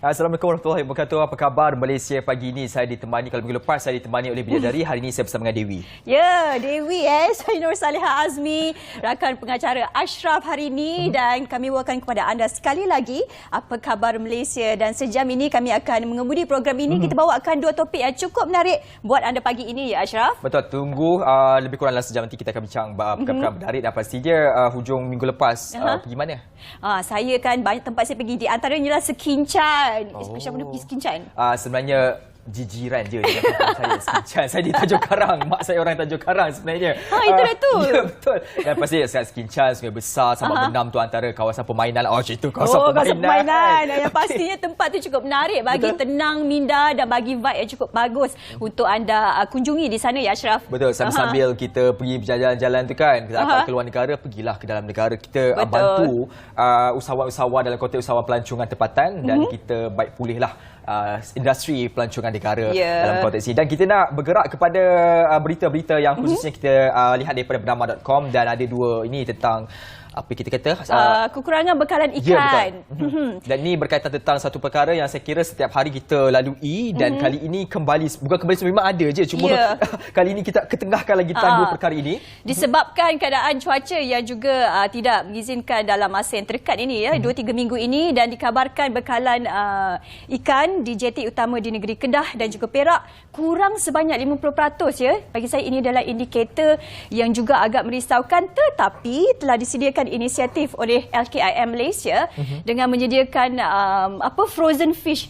Assalamualaikum warahmatullahi wabarakatuh. Apa khabar Malaysia pagi ini? Saya ditemani, kalau minggu lepas saya ditemani oleh bidadari. Hari ini saya bersama dengan Dewi. Ya, Dewi saya Nur Saliha Azmi, rakan pengacara Ashraf hari ini dan kami wawakan kepada anda sekali lagi apa khabar Malaysia, dan sejam ini kami akan mengemudi program ini. Kita bawakan dua topik yang cukup menarik buat anda pagi ini ya Ashraf. Betul, tunggu lebih kurang dalam sejam nanti kita akan bincang perkara menarik, dan pastinya hujung minggu lepas pergi mana? Saya kan banyak tempat saya pergi, di antaranya adalah Sekincan. Spesial mana pergi Sekincan? Sebenarnya jijiran je saya Sekincan. Saya di Tanjung Karang. Mak saya orang Tanjung Karang sebenarnya. Itulah tu. Ya, betul. Dan pasti Sekincan, Sungai Besar, Sabak Benam tu antara kawasan permainan. Itu kawasan permainan. Yang pastinya tempat tu cukup menarik bagi tenang minda dan bagi vibe yang cukup bagus untuk anda kunjungi di sana ya Ashraf. Betul, sambil kita pergi berjalan-jalan tu kan, kita dapat keluar negara, pergilah ke dalam negara. Kita bantu usahawan-usahawan dalam konteks usahawan pelancongan tempatan dan kita baik pulihlah industri pelancongan negara dalam konteks ini. Dan kita nak bergerak kepada berita-berita yang khususnya kita lihat daripada bernama.com, dan ada dua ini tentang apa kita kata kekurangan bekalan ikan. Ya, dan ini berkaitan tentang satu perkara yang saya kira setiap hari kita lalui, dan kali ini bukan kembali memang ada je, cuma kali ini kita ketengahkan lagi tentang dua perkara ini disebabkan keadaan cuaca yang juga tidak mengizinkan dalam masa yang terdekat ini 2-3 minggu ini, dan dikabarkan bekalan ikan di jeti utama di negeri Kedah dan juga Perak kurang sebanyak 50% ya. Bagi saya ini adalah indikator yang juga agak merisaukan, tetapi telah disediakan inisiatif oleh LKIM Malaysia dengan menyediakan frozen fish.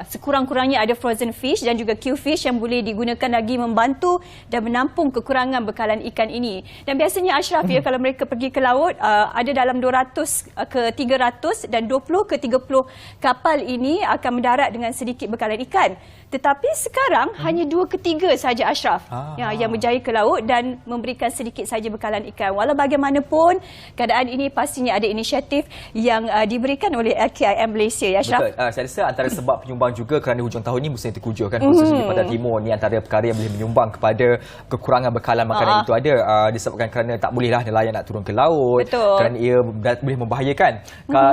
Sekurang-kurangnya ada frozen fish dan juga Q-fish yang boleh digunakan lagi membantu dan menampung kekurangan bekalan ikan ini. Dan biasanya Ashraf kalau mereka pergi ke laut ada dalam 200 ke 300 dan 20 ke 30 kapal ini akan mendarat dengan sedikit bekalan ikan. Tetapi sekarang hanya 2 ke 3 saja Ashraf yang berjaya ke laut dan memberikan sedikit saja bekalan ikan. Walau bagaimanapun keadaan ini pastinya ada inisiatif yang diberikan oleh LKIM Malaysia ya Ashraf. Betul. Saya rasa antara sebab penyumbang juga kerana hujung tahun ini musim terkujuh kan, khususnya di Pantai Timur ni, antara perkara yang boleh menyumbang kepada kekurangan bekalan makanan itu ada disebabkan kerana tak bolehlah nelayan nak turun ke laut. Kerana ia boleh membahayakan.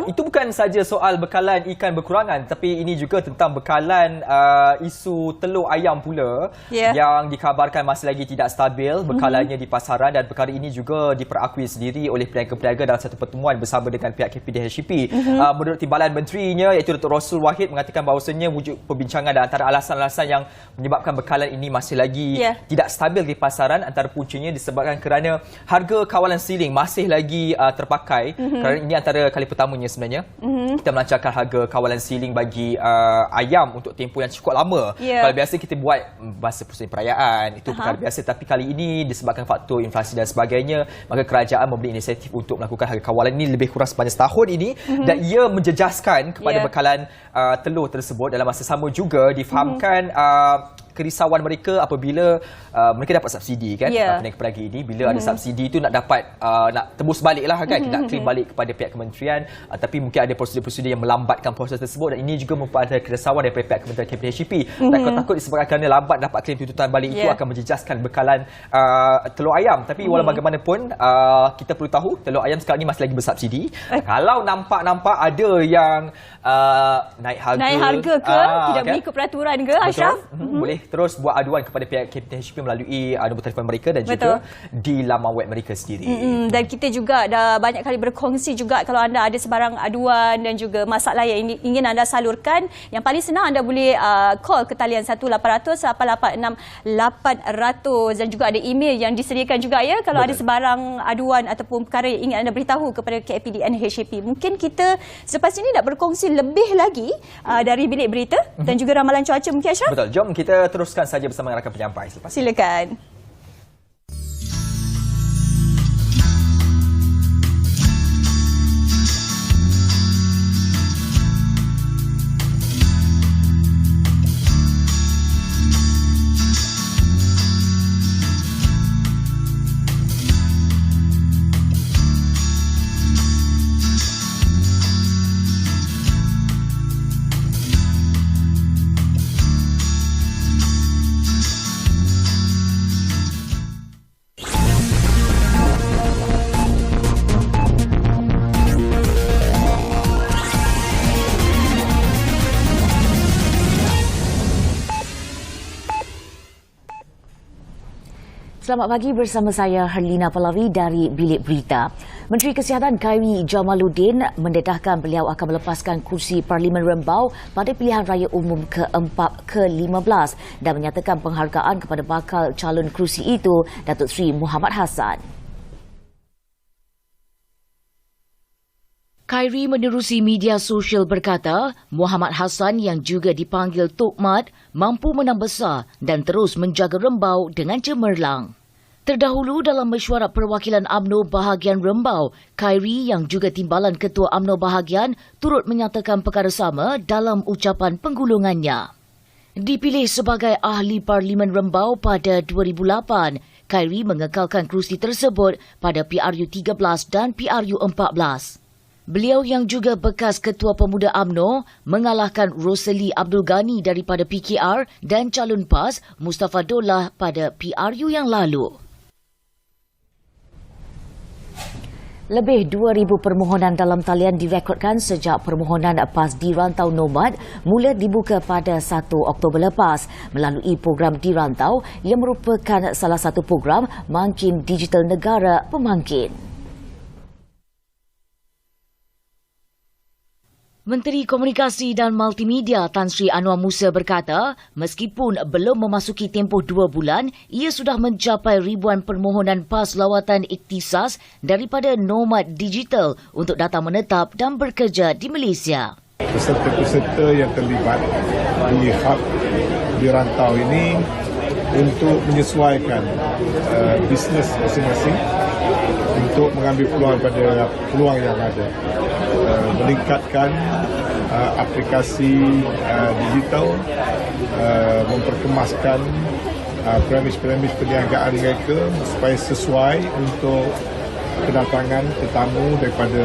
Itu bukan saja soal bekalan ikan berkurangan, tapi ini juga tentang bekalan isu telur ayam pula yang dikabarkan masih lagi tidak stabil bekalannya di pasaran, dan perkara ini juga diperakui sendiri oleh peniaga-peniaga dalam satu pertemuan bersama dengan pihak KPDHCP. Menurut Timbalan Menterinya iaitu Dr. Rasul Wahid mengatakan bahawasanya wujud perbincangan dan antara alasan-alasan yang menyebabkan bekalan ini masih lagi tidak stabil di pasaran, antara puncanya disebabkan kerana harga kawalan siling masih lagi terpakai. Kerana ini antara kali pertamanya sebenarnya kita melancarkan harga kawalan siling bagi ayam untuk tempoh yang cukup lama. Kalau biasa kita buat masa pusat perayaan, itu perkara biasa, tapi kali ini disebabkan faktor inflasi dan sebagainya, maka kerajaan memberi inisiatif untuk melakukan harga kawalan ini lebih kurang sepanjang setahun ini, dan ia menjejaskan kepada bekalan telur tersebut. Dalam masa sama juga difahamkan kerisauan mereka apabila mereka dapat subsidi kan, peniaga-peniaga ini bila ada subsidi itu nak dapat nak tebus balik lah kan, nak claim balik kepada pihak kementerian, tapi mungkin ada prosedur-prosedur yang melambatkan proses tersebut, dan ini juga mempunyai kerisauan daripada pihak kementerian KPDHCP. Takut disebabkan kerana lambat dapat claim tuntutan balik itu akan menjejaskan bekalan telur ayam. Tapi walau bagaimanapun kita perlu tahu telur ayam sekarang ini masih lagi bersubsidi. Kalau nampak ada yang naik harga ke tidak mengikut peraturan ke Ashraf, boleh terus buat aduan kepada pihak KPDHCP melalui nombor telefon mereka dan juga di laman web mereka sendiri. Dan kita juga dah banyak kali berkongsi juga, kalau anda ada sebarang aduan dan juga masalah yang ingin anda salurkan, yang paling senang anda boleh call ke talian 1-800-886-800, dan juga ada email yang disediakan juga ya kalau ada sebarang aduan ataupun perkara yang ingin anda beritahu kepada KPDNHCP. Mungkin kita selepas ini nak berkongsi lebih lagi dari bilik berita dan juga ramalan cuaca mungkin Ashraf. Betul, jom kita teruskan saja bersama rakan penyampai selepas ini. Silakan. Selamat pagi bersama saya Herlina Pallavi dari Bilik Berita. Menteri Kesihatan Khairi Jamaluddin mendedahkan beliau akan melepaskan kursi Parlimen Rembau pada pilihan raya umum ke-15 dan menyatakan penghargaan kepada bakal calon kerusi itu, Datuk Seri Muhammad Hassan. Khairi menerusi media sosial berkata, Muhammad Hassan yang juga dipanggil Tok Mat mampu menang besar dan terus menjaga Rembau dengan cemerlang. Terdahulu dalam mesyuarat perwakilan UMNO bahagian Rembau, Khairi yang juga timbalan Ketua UMNO bahagian turut menyatakan perkara sama dalam ucapan penggulungannya. Dipilih sebagai ahli Parlimen Rembau pada 2008, Khairi mengekalkan kerusi tersebut pada PRU 13 dan PRU 14. Beliau yang juga bekas Ketua Pemuda UMNO mengalahkan Roseli Abdul Ghani daripada PKR dan calon PAS Mustafa Dollah pada PRU yang lalu. Lebih 2,000 permohonan dalam talian direkodkan sejak permohonan PAS di Rantau Nomad mula dibuka pada 1 Oktober lepas melalui program di Rantau yang merupakan salah satu program Mangkin Digital Negara Pemangkin. Menteri Komunikasi dan Multimedia Tan Sri Anwar Musa berkata, meskipun belum memasuki tempoh 2 bulan, ia sudah mencapai ribuan permohonan PAS lawatan ikhtisas daripada nomad digital untuk datang menetap dan bekerja di Malaysia. Peserta-peserta yang terlibat di hub di Rantau ini untuk menyesuaikan bisnes masing-masing untuk mengambil peluang pada peluang yang ada. Meningkatkan aplikasi digital, memperkemaskan premis-premis perniagaan mereka supaya sesuai untuk kedatangan tetamu daripada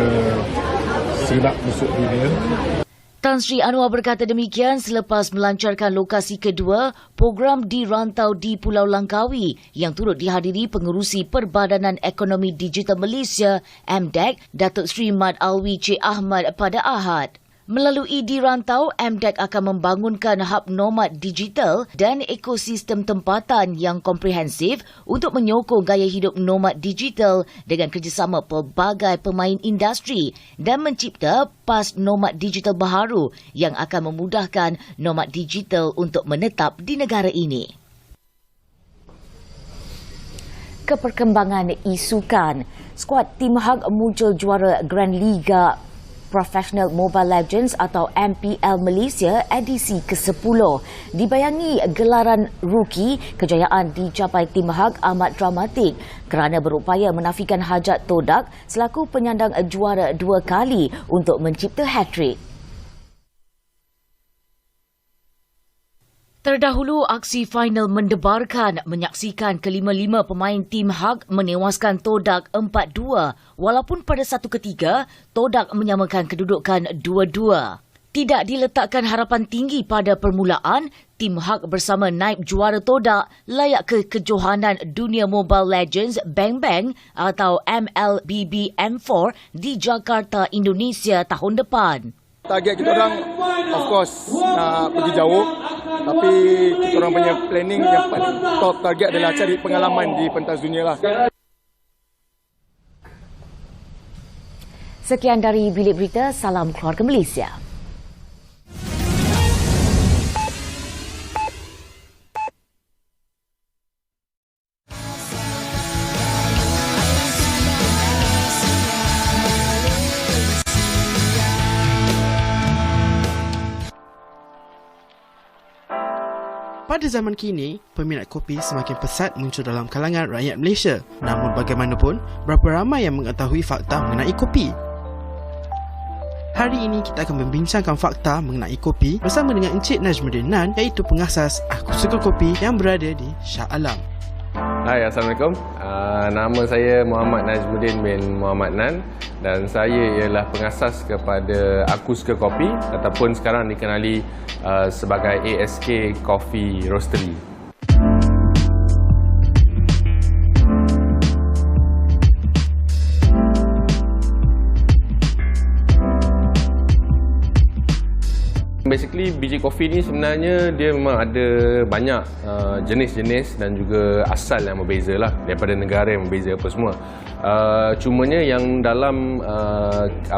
segenap penjuru dunia. Tan Sri Anwar berkata demikian selepas melancarkan lokasi kedua program di Rantau di Pulau Langkawi yang turut dihadiri pengerusi Perbadanan Ekonomi Digital Malaysia MDEC Datuk Seri Mat Alwi Cik Ahmad pada Ahad. Melalui di Rantau, MDEC akan membangunkan hub nomad digital dan ekosistem tempatan yang komprehensif untuk menyokong gaya hidup nomad digital dengan kerjasama pelbagai pemain industri dan mencipta PAS nomad digital baharu yang akan memudahkan nomad digital untuk menetap di negara ini. Keperkembangan isukan, skuad Tim Hag muncul juara Grand Liga Professional Mobile Legends atau MPL Malaysia edisi ke-10. Dibayangi gelaran rookie, kejayaan dicapai Tim Hag amat dramatik kerana berupaya menafikan hajat Todak selaku penyandang juara 2 kali untuk mencipta hat-trick. Terdahulu, aksi final mendebarkan menyaksikan kelima-lima pemain Tim Hag menewaskan Todak 4-2 walaupun pada satu ketiga Todak menyamakan kedudukan 2-2. Tidak diletakkan harapan tinggi pada permulaan, Tim Hag bersama naib juara Todak layak ke kejohanan Dunia Mobile Legends Bang Bang atau MLBB M4 di Jakarta, Indonesia tahun depan. Target kita orang of course nak pergi jauh, tapi kita orang punya planning yang paling top target adalah cari pengalaman di pentas dunia lah. Sekian dari Bilik Berita, salam keluarga Malaysia. Pada zaman kini, peminat kopi semakin pesat muncul dalam kalangan rakyat Malaysia. Namun bagaimanapun, berapa ramai yang mengetahui fakta mengenai kopi? Hari ini kita akan membincangkan fakta mengenai kopi bersama dengan Encik Najmuddin Nan, iaitu pengasas Aku Suka Kopi yang berada di Shah Alam. Hai, Assalamualaikum. Nama saya Muhammad Najmuddin bin Muhammad Nan dan saya ialah pengasas kepada Aku Suka Kopi ataupun sekarang dikenali sebagai ASK Coffee Roastery. basically biji kopi ni sebenarnya dia memang ada banyak jenis-jenis dan juga asal yang berbeza lah, daripada negara yang berbeza apa semua. Cumanya yang dalam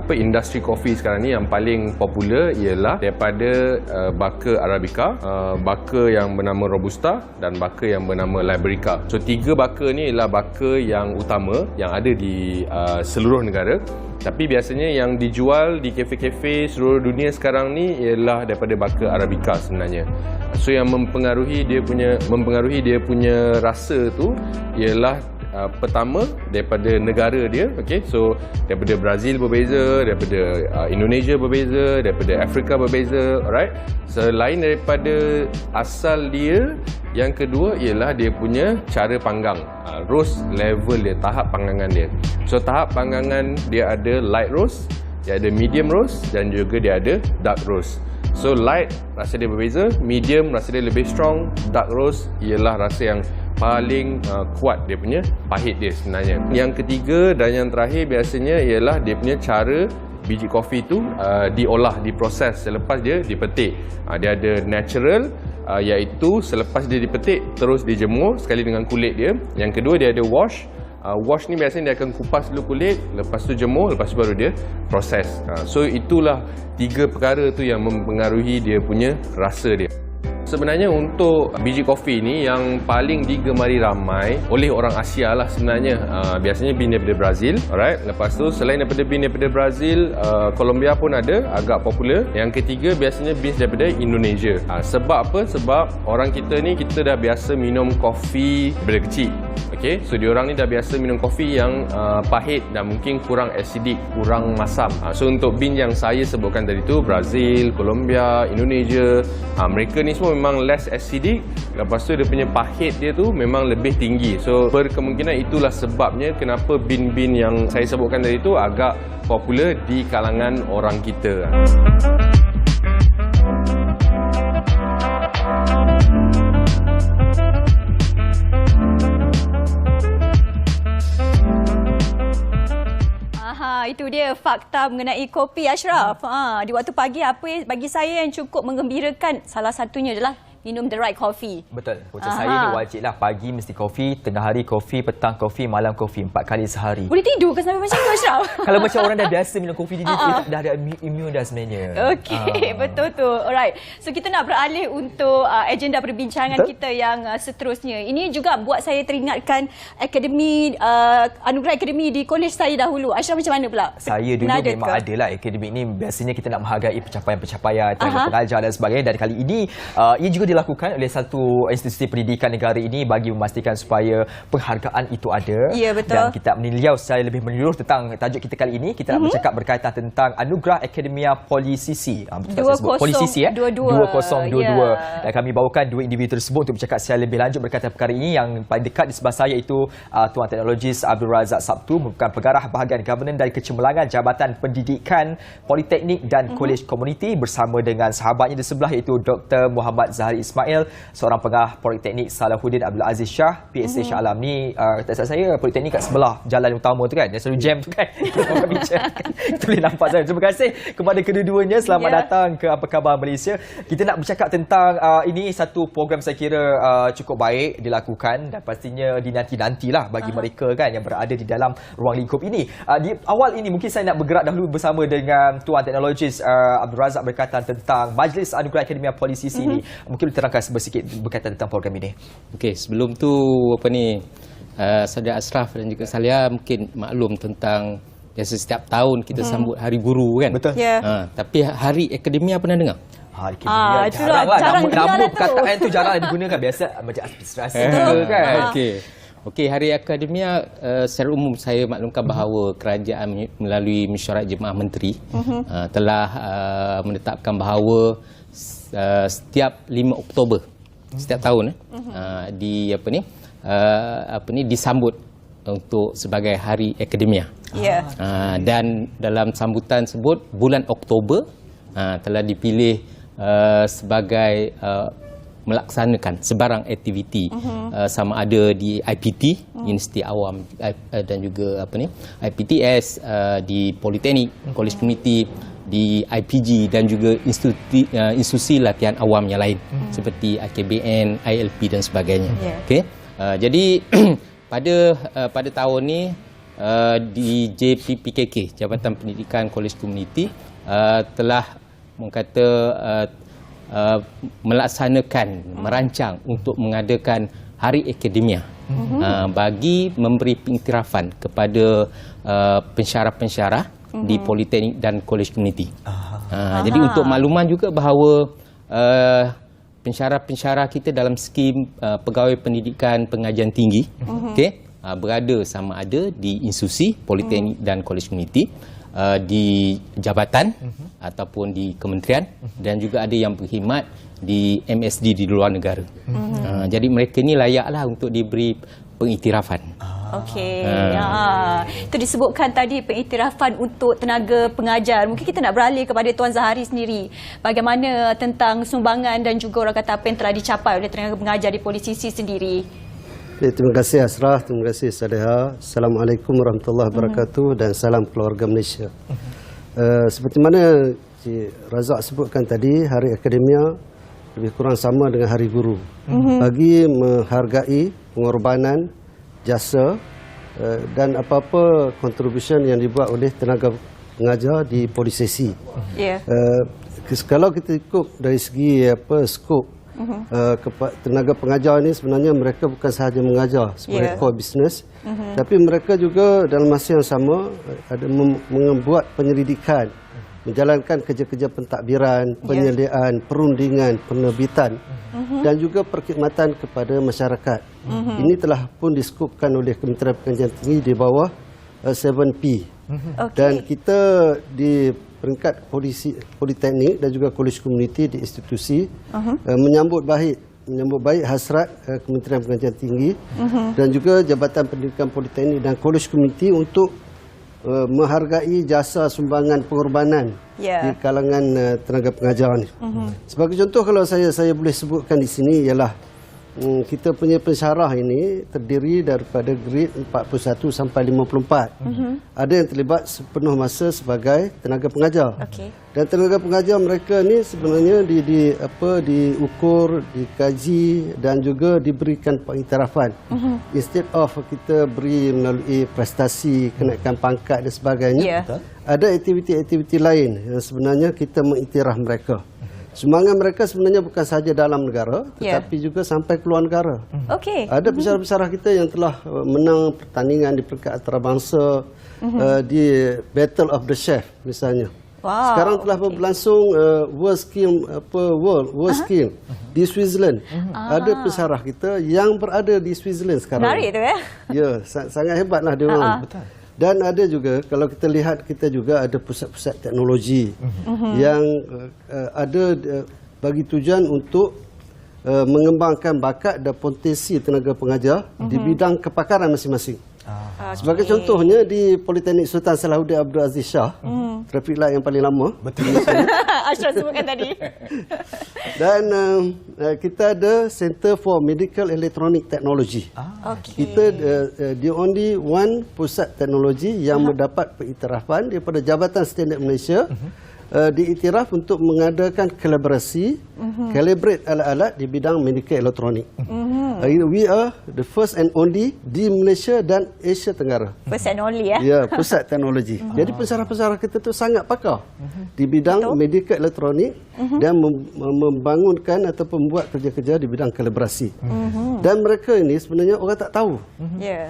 industri kopi sekarang ni yang paling popular ialah daripada baka Arabica, baka yang bernama Robusta dan baka yang bernama Liberica. So 3 baka ni ialah baka yang utama yang ada di seluruh negara. Tapi biasanya yang dijual di kafe-kafe seluruh dunia sekarang ni ialah daripada baka Arabica sebenarnya. So yang mempengaruhi dia punya rasa tu ialah pertama daripada negara dia, okey. So daripada Brazil berbeza, daripada Indonesia berbeza, daripada Afrika berbeza, alright. Selain daripada asal dia, yang kedua ialah dia punya cara panggang, roast level dia, tahap panggangan dia. So tahap panggangan dia ada light roast, dia ada medium roast dan juga dia ada dark roast. So light rasa dia berbeza, medium rasa dia lebih strong, dark roast ialah rasa yang paling kuat dia punya pahit dia sebenarnya. Yang ketiga dan yang terakhir biasanya ialah dia punya cara biji kopi tu diolah, diproses selepas dia dipetik. Dia ada natural, iaitu selepas dia dipetik terus dijemur sekali dengan kulit dia. Yang kedua dia ada wash. Wash ni biasanya dia akan kupas dulu kulit, lepas tu jemur, lepas tu baru dia proses. So itulah 3 perkara tu yang mempengaruhi dia punya rasa dia. Sebenarnya untuk biji kopi ni yang paling digemari ramai oleh orang Asia lah sebenarnya. Biasanya bin daripada Brazil, alright. Lepas tu selain daripada bin daripada Brazil, Colombia pun ada, agak popular. Yang ketiga biasanya bin daripada Indonesia. Sebab apa? Sebab orang kita ni, kita dah biasa minum kopi daripada kecil. Okay, so diorang ni dah biasa minum kopi yang pahit dan mungkin kurang acidic, kurang masam. So untuk bin yang saya sebutkan tadi tu, Brazil, Colombia, Indonesia, mereka ni semua memang less acidic. Lepas tu dia punya pahit dia tu memang lebih tinggi. So berkemungkinan itulah sebabnya kenapa bin-bin yang saya sebutkan tadi tu agak popular di kalangan orang kita. Itu dia fakta mengenai kopi, Ashraf. Di waktu pagi, apa yang bagi saya yang cukup menggembirakan, salah satunya adalah minum the right coffee. Betul. Macam saya ni wajiblah pagi mesti kopi, tengah hari kopi, petang kopi, malam kopi, 4 kali sehari. Boleh tidur ke sampai macam tu, Ashraf? Kalau macam orang dah biasa minum kopi, dia dah ada immune dah sebenarnya. Okey, betul tu. Alright. So kita nak beralih untuk agenda perbincangan kita yang seterusnya. Ini juga buat saya teringatkan akademi, anugerah akademi di kolej saya dahulu. Ashraf macam mana pula? Saya dulu memang ada lah akademik ni. Biasanya kita nak menghargai pencapaian-pencapaian tenaga pengajar dan sebagainya. Dan kali ini, ia juga dilakukan oleh satu institusi pendidikan negara ini bagi memastikan supaya penghargaan itu ada. Ya, betul. Dan kita meniliau secara lebih menyeluruh tentang tajuk kita kali ini. Kita nak bercakap berkaitan tentang Anugerah Akademia Polisisi. 2022. Dan kami bawakan 2 individu tersebut untuk bercakap secara lebih lanjut berkaitan perkara ini. Yang paling dekat di sebelah saya itu Tuan Teknologis Abdul Razak Sabtu, merupakan pengarah bahagian governance dari Kecemerlangan Jabatan Pendidikan Politeknik dan Kolej Komuniti, bersama dengan sahabatnya di sebelah iaitu Dr. Muhammad Zahari Ismail, seorang pengarah Politeknik Salahuddin Abdul Aziz Shah, PSC Shah Alam. Ni tak saya Politeknik kat sebelah jalan utama tu kan, yang selalu jam tu kan. Itu boleh nampak saya. Terima kasih kepada kedua-duanya. Selamat datang ke Apa Khabar Malaysia. Kita nak bercakap tentang ini satu program saya kira cukup baik dilakukan dan pastinya dinanti-nantilah bagi mereka kan yang berada di dalam ruang lingkup ini. Di awal ini mungkin saya nak bergerak dahulu bersama dengan Tuan Teknologis Abdul Razak berkaitan tentang Majlis Anugerah Akademia Polisisi ini. Mungkin terangkan sedikit berkaitan tentang program ini. Okey, sebelum tu Saudara Ashraf dan juga Salia mungkin maklum tentang biasa setiap tahun kita sambut Hari Guru kan. Betul. Tapi Hari Akademia pernah dengar? Hari Akademia jarang nama perkataan tu jarang digunakan, biasa macam administrasi kan. Okey, Hari Akademia secara umum saya maklumkan bahawa kerajaan melalui Mesyuarat Jemaah Menteri telah menetapkan bahawa setiap 5 Oktober setiap tahun disambut untuk sebagai Hari Akademia. Dan dalam sambutan tersebut bulan Oktober telah dipilih sebagai melaksanakan sebarang aktiviti sama ada di IPT Universiti Awam dan juga IPTS di Politeknik, Kolej Komuniti di IPG dan juga institusi latihan awam yang lain seperti AKBN, ILP dan sebagainya. Okey. Jadi pada tahun ni di JPPKK, Jabatan Pendidikan Kolej Komuniti telah merancang untuk mengadakan Hari Akademia bagi memberi pengiktirafan kepada pensyarah-pensyarah di Politeknik dan Kolej Komuniti. Jadi untuk makluman juga bahawa pensyarah-pensyarah kita dalam skim pegawai pendidikan pengajian tinggi berada sama ada di institusi Politeknik dan Kolej Komuniti, di jabatan ataupun di kementerian, dan juga ada yang berkhidmat di MSD di luar negara. Jadi mereka ni layaklah untuk diberi pengiktirafan. Okey. Itu disebutkan tadi pengiktirafan untuk tenaga pengajar. Mungkin kita nak beralih kepada Tuan Zahari sendiri. Bagaimana tentang sumbangan dan juga orang kata apa yang telah dicapai oleh tenaga pengajar di Polis Sisi sendiri? Terima kasih Asrah, terima kasih Saleha. Assalamualaikum warahmatullahi wabarakatuh dan salam keluarga Malaysia. Seperti mana Cik Razak sebutkan tadi, Hari Akademia lebih kurang sama dengan Hari Guru. Bagi menghargai pengorbanan, jasa dan apa-apa contribution yang dibuat oleh tenaga pengajar di Polis Sesi. Kalau kita ikut dari segi skop tenaga pengajar ini, sebenarnya mereka bukan sahaja mengajar sebagai core business, tapi mereka juga dalam masa yang sama ada membuat penyelidikan, menjalankan kerja-kerja pentadbiran, penyediaan, perundingan, penerbitan dan juga perkhidmatan kepada masyarakat. Ini telah pun diskupkan oleh Kementerian Pengajian Tinggi di bawah 7P. Dan kita di peringkat Politeknik dan juga Kolej Komuniti di institusi menyambut baik hasrat Kementerian Pengajian Tinggi dan juga Jabatan Pendidikan Politeknik dan Kolej Komuniti untuk menghargai jasa sumbangan pengorbanan di kalangan tenaga pengajar ni. Sebagai contoh, kalau saya boleh sebutkan di sini ialah kita punya pensyarah ini terdiri daripada grade 41 sampai 54. Ada yang terlibat sepenuh masa sebagai tenaga pengajar. Dan tenaga pengajar mereka ni sebenarnya diukur, dikaji dan juga diberikan pengiktirafan. Instead of kita beri melalui prestasi, kenaikan pangkat dan sebagainya, ada aktiviti-aktiviti lain yang sebenarnya kita mengiktiraf mereka. Sumbangan mereka sebenarnya bukan sahaja dalam negara, tetapi juga sampai keluar negara. Ada pensyarah-pensyarah kita yang telah menang pertandingan di peringkat antarabangsa, di Battle of the Chef misalnya. Sekarang telah berlangsung World Skill di Switzerland. Ada pensyarah kita yang berada di Switzerland sekarang. Menarik tu ya, sangat hebatlah dia orang. Dan ada juga, kalau kita lihat, kita juga ada pusat-pusat teknologi yang ada bagi tujuan untuk mengembangkan bakat dan potensi tenaga pengajar di bidang kepakaran masing-masing. Sebagai contohnya di Politeknik Sultan Salahuddin Abdul Aziz Shah, traffic light yang paling lama. Betul. Ashraf sebutkan tadi. Dan kita ada Center for Medical Electronic Technology. Kita the only one pusat teknologi yang mendapat pengiktirafan daripada Jabatan Standard Malaysia, diiktiraf untuk mengadakan kolaborasi, calibrate alat-alat di bidang medical elektronik. We are the first and only di Malaysia dan Asia Tenggara. First and only ya, pusat teknologi. Jadi pensyarah-pensyarah kita tu sangat pakar di bidang medical elektronik dan membangunkan ataupun membuat kerja-kerja di bidang kolaborasi. Dan mereka ini sebenarnya orang tak tahu.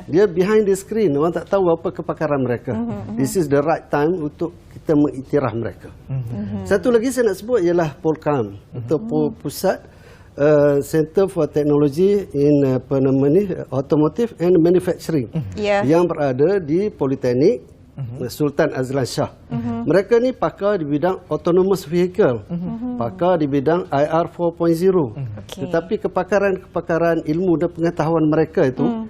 Dia behind the screen, orang tak tahu apa kepakaran mereka. This is the right time untuk kita mengiktiraf mereka. Satu lagi saya nak sebut ialah Polcam atau Pusat Center for Technology in Automotive and Manufacturing yang berada di Politeknik Sultan Azlan Shah. Mereka ni pakar di bidang autonomous vehicle, pakar di bidang IR 4.0. Tetapi kepakaran ilmu dan pengetahuan mereka itu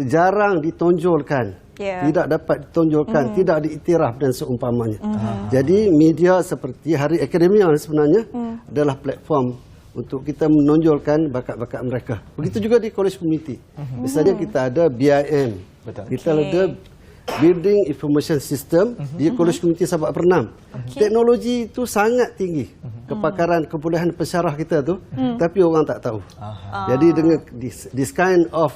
jarang ditonjolkan. Tidak dapat ditonjolkan, tidak diiktiraf dan seumpamanya. Jadi media seperti Hari Akademia sebenarnya adalah platform untuk kita menonjolkan bakat-bakat mereka. Begitu juga di Kolej Komuniti. Misalnya kita ada BIM, kita ada Building Information System di College Community Sabak Pernam. Teknologi itu sangat tinggi. Kepakaran kebolehan pensyarah kita tu, tapi orang tak tahu. Jadi dengan this kind of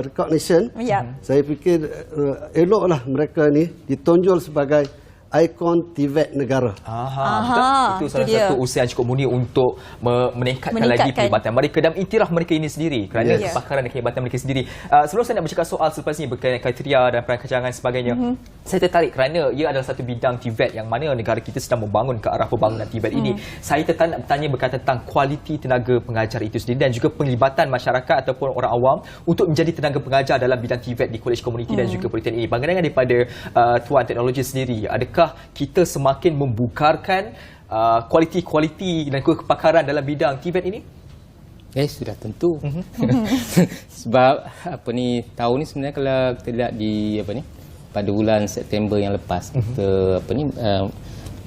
recognition, saya fikir eloklah mereka ni ditonjol sebagai ikon TVET negara. Itu salah satu usaha yang cukup murni untuk meningkatkan lagi perlibatan mereka dan iktiraf mereka ini sendiri kerana kepakaran dan kehebatan mereka sendiri. Sebelum saya nak bercakap soal selepas ini berkaitan kriteria dan perancangan sebagainya, saya tertarik kerana ia adalah satu bidang TVET yang mana negara kita sedang membangun ke arah pembangunan TVET ini. Saya tertarik nak bertanya berkaitan tentang kualiti tenaga pengajar itu sendiri dan juga penglibatan masyarakat ataupun orang awam untuk menjadi tenaga pengajar dalam bidang TVET di Kolej Komuniti dan juga Politeknik ini. Bagaimana daripada Tuan Teknologi sendiri? Adakah kita semakin membukarkan kualiti-kualiti dan kepakaran dalam bidang TVET ini? Sudah tentu. Sebab tahun ni sebenarnya kalau kita lihat di pada bulan September yang lepas, kita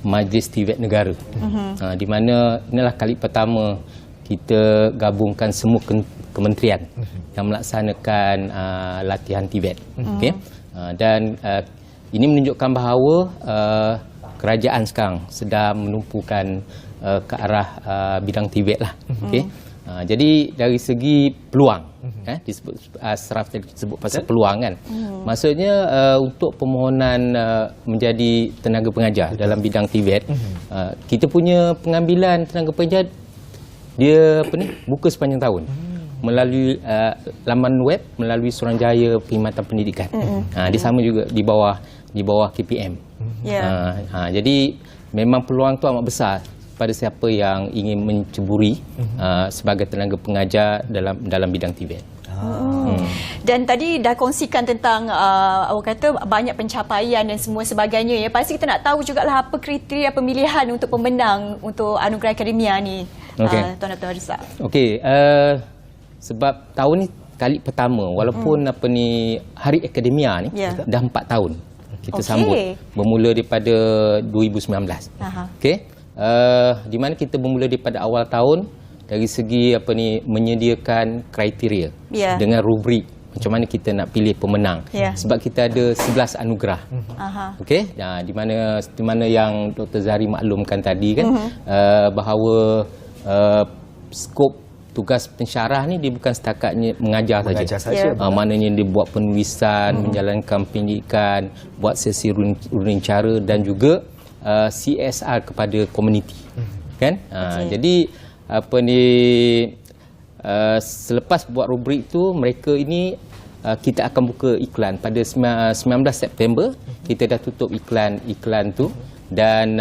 Majlis TVET Negara. Di mana inilah kali pertama kita gabungkan semua kementerian yang melaksanakan latihan TVET. Dan ini menunjukkan bahawa kerajaan sekarang sedang menumpukan ke arah bidang TVET lah. Jadi dari segi peluang, disebut Ashraf tadi sebut pasal peluang kan. Maksudnya untuk permohonan menjadi tenaga pengajar dalam bidang TVET, kita punya pengambilan tenaga pengajar dia buka sepanjang tahun melalui laman web, melalui Suruhanjaya Perkhidmatan Pendidikan. Dia sama juga di bawah KPM. Jadi memang peluang tu amat besar pada siapa yang ingin menceburi sebagai tenaga pengajar dalam bidang TVET. Dan tadi dah kongsikan tentang awak kata banyak pencapaian dan semua sebagainya ya. Pasti kita nak tahu jugalah apa kriteria pemilihan untuk pemenang untuk anugerah akademia ni. Tuan Abdul Razak. Sebab tahun ni kali pertama walaupun Hari Akademia ni dah 4 tahun kita sambut bermula daripada 2019. Di mana kita bermula daripada awal tahun dari segi menyediakan kriteria dengan rubrik macam mana kita nak pilih pemenang. Sebab kita ada 11 anugerah. Di mana yang Dr. Zahri maklumkan tadi kan bahawa skop tugas pensyarah ni dia bukan setakatnya mengajar saja. Maknanya dia buat penulisan, menjalankan pendidikan, buat sesi running cara dan juga CSR kepada komuniti. Kan? Jadi selepas buat rubrik tu mereka ini kita akan buka iklan pada 19 September. Kita dah tutup iklan tu dan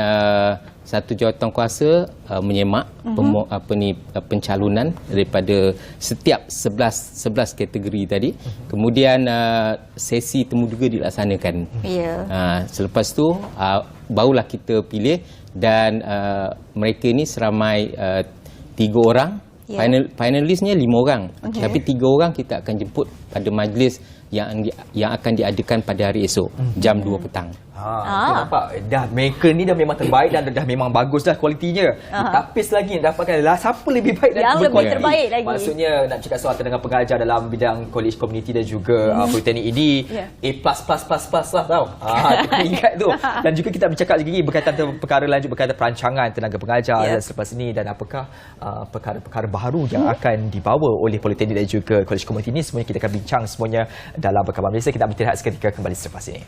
satu jawatankuasa menyemak pencalonan daripada setiap 11 kategori tadi. Kemudian sesi temu juga dilaksanakan. Selepas tu barulah kita pilih dan mereka ini seramai 3 orang. Finalisnya 5 orang. Tapi 3 orang kita akan jemput pada majlis yang akan diadakan pada hari esok jam 2 petang. Kita nampak dah mereka ni dah memang terbaik dan dah memang bagus dah kualitinya. Tapi selagi nak dapatkan siapa lebih baik dan lebih terbaik lagi. Maksudnya nak cakap soal tenaga pengajar dalam bidang Kolej Komuniti dan juga Politeknik ini A+++ lah tau. Ingat tu. Dan juga kita bercakap lagi berkaitan perkara lanjut berkaitan perancangan tenaga pengajar selepas ini dan apakah perkara-perkara baru yang akan dibawa oleh Politeknik dan juga Kolej Komuniti ini. Semuanya kita akan bincang semuanya dalam Berkhabar Malaysia. Kita beristirahat seketika, kembali selepas ini.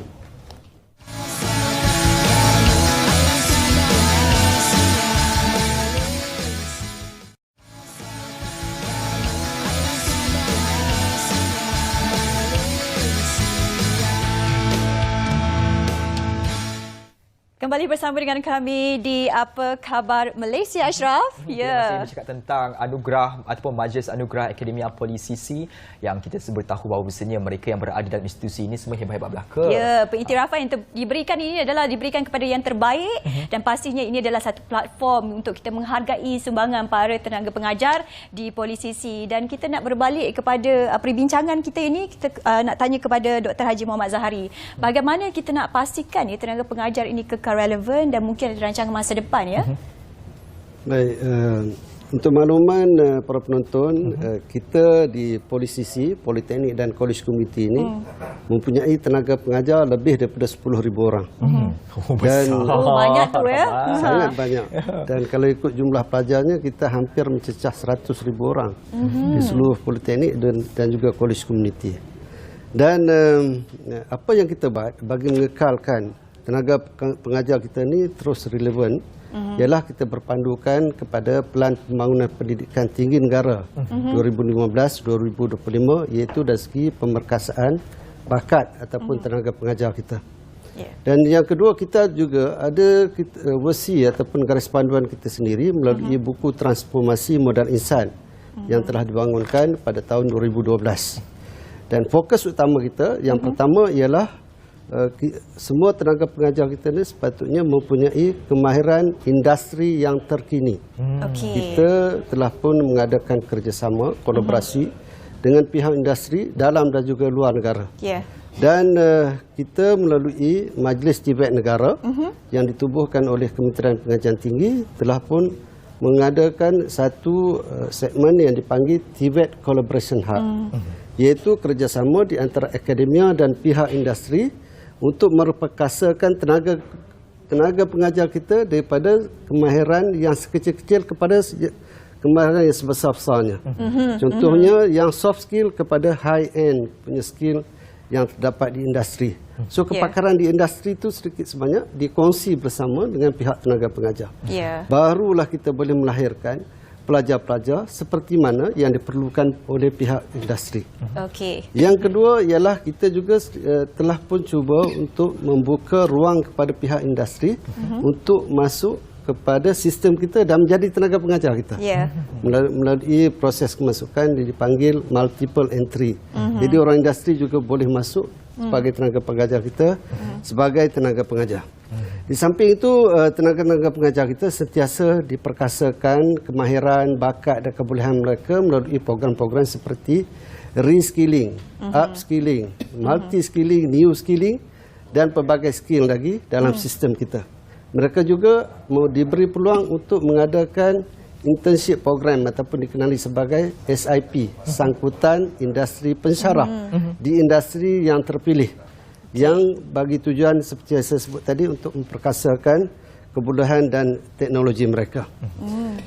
Kembali bersama dengan kami di Apa Khabar Malaysia, Ashraf. Masih bercakap tentang anugerah ataupun Majlis Anugerah Akademia Polisisi yang kita beritahu bahawa biasanya mereka yang berada dalam institusi ini semua hebat-hebat belaka. Pengiktirafan yang diberikan ini adalah diberikan kepada yang terbaik dan pastinya ini adalah satu platform untuk kita menghargai sumbangan para tenaga pengajar di Polisisi. Dan kita nak berbalik kepada perbincangan kita ini, kita nak tanya kepada Dr. Haji Muhammad Zahari. Bagaimana kita nak pastikan tenaga pengajar ini kekal relevan dan mungkin ada rancangan masa depan ya? Baik, Untuk makluman para penonton, kita di Polisisi, Politeknik dan College Community ini mempunyai tenaga pengajar lebih daripada 10,000 orang. Dan banyak tu ya. Sangat banyak. Dan kalau ikut jumlah pelajarnya, kita hampir mencecah 100,000 orang di seluruh Politeknik dan juga College Community. Dan apa yang kita buat bagi mengekalkan tenaga pengajar kita ni terus relevan, ialah kita berpandukan kepada Pelan Pembangunan Pendidikan Tinggi Negara 2015-2025, iaitu dari segi pemerkasaan bakat ataupun tenaga pengajar kita. Dan yang kedua, kita juga ada versi ataupun garis panduan kita sendiri melalui buku Transformasi Modal Insan yang telah dibangunkan pada tahun 2012. Dan fokus utama kita yang pertama ialah semua tenaga pengajar kita ni sepatutnya mempunyai kemahiran industri yang terkini. Kita telah pun mengadakan kerjasama, kolaborasi dengan pihak industri dalam dan juga luar negara. Dan kita melalui Majlis Tibet Negara yang ditubuhkan oleh Kementerian Pengajian Tinggi telah pun mengadakan satu segmen yang dipanggil Tibet Collaboration Hub, iaitu kerjasama di antara akademia dan pihah industri untuk mereperkasakan tenaga pengajar kita daripada kemahiran yang sekecil-kecil kepada kemahiran yang sebesar-besarnya. Contohnya yang soft skill kepada high end punya skill yang terdapat di industri. So kepakaran di industri itu sedikit sebanyak dikongsi bersama dengan pihak tenaga pengajar. Barulah kita boleh melahirkan pelajar-pelajar seperti mana yang diperlukan oleh pihak industri. Yang kedua ialah kita juga telah pun cuba untuk membuka ruang kepada pihak industri untuk masuk kepada sistem kita dan menjadi tenaga pengajar kita. Melalui proses kemasukan dipanggil multiple entry. Jadi orang industri juga boleh masuk sebagai tenaga pengajar kita, sebagai tenaga pengajar. Di samping itu, tenaga-tenaga pengajar kita sentiasa diperkasakan kemahiran, bakat dan kebolehan mereka melalui program-program seperti reskilling, upskilling, multi-skilling, new skilling dan pelbagai skill lagi dalam sistem kita. Mereka juga diberi peluang untuk mengadakan internship program ataupun dikenali sebagai SIP, Sangkutan Industri Pensyarah di industri yang terpilih, yang bagi tujuan seperti yang saya sebut tadi untuk memperkasakan kebolehan dan teknologi mereka.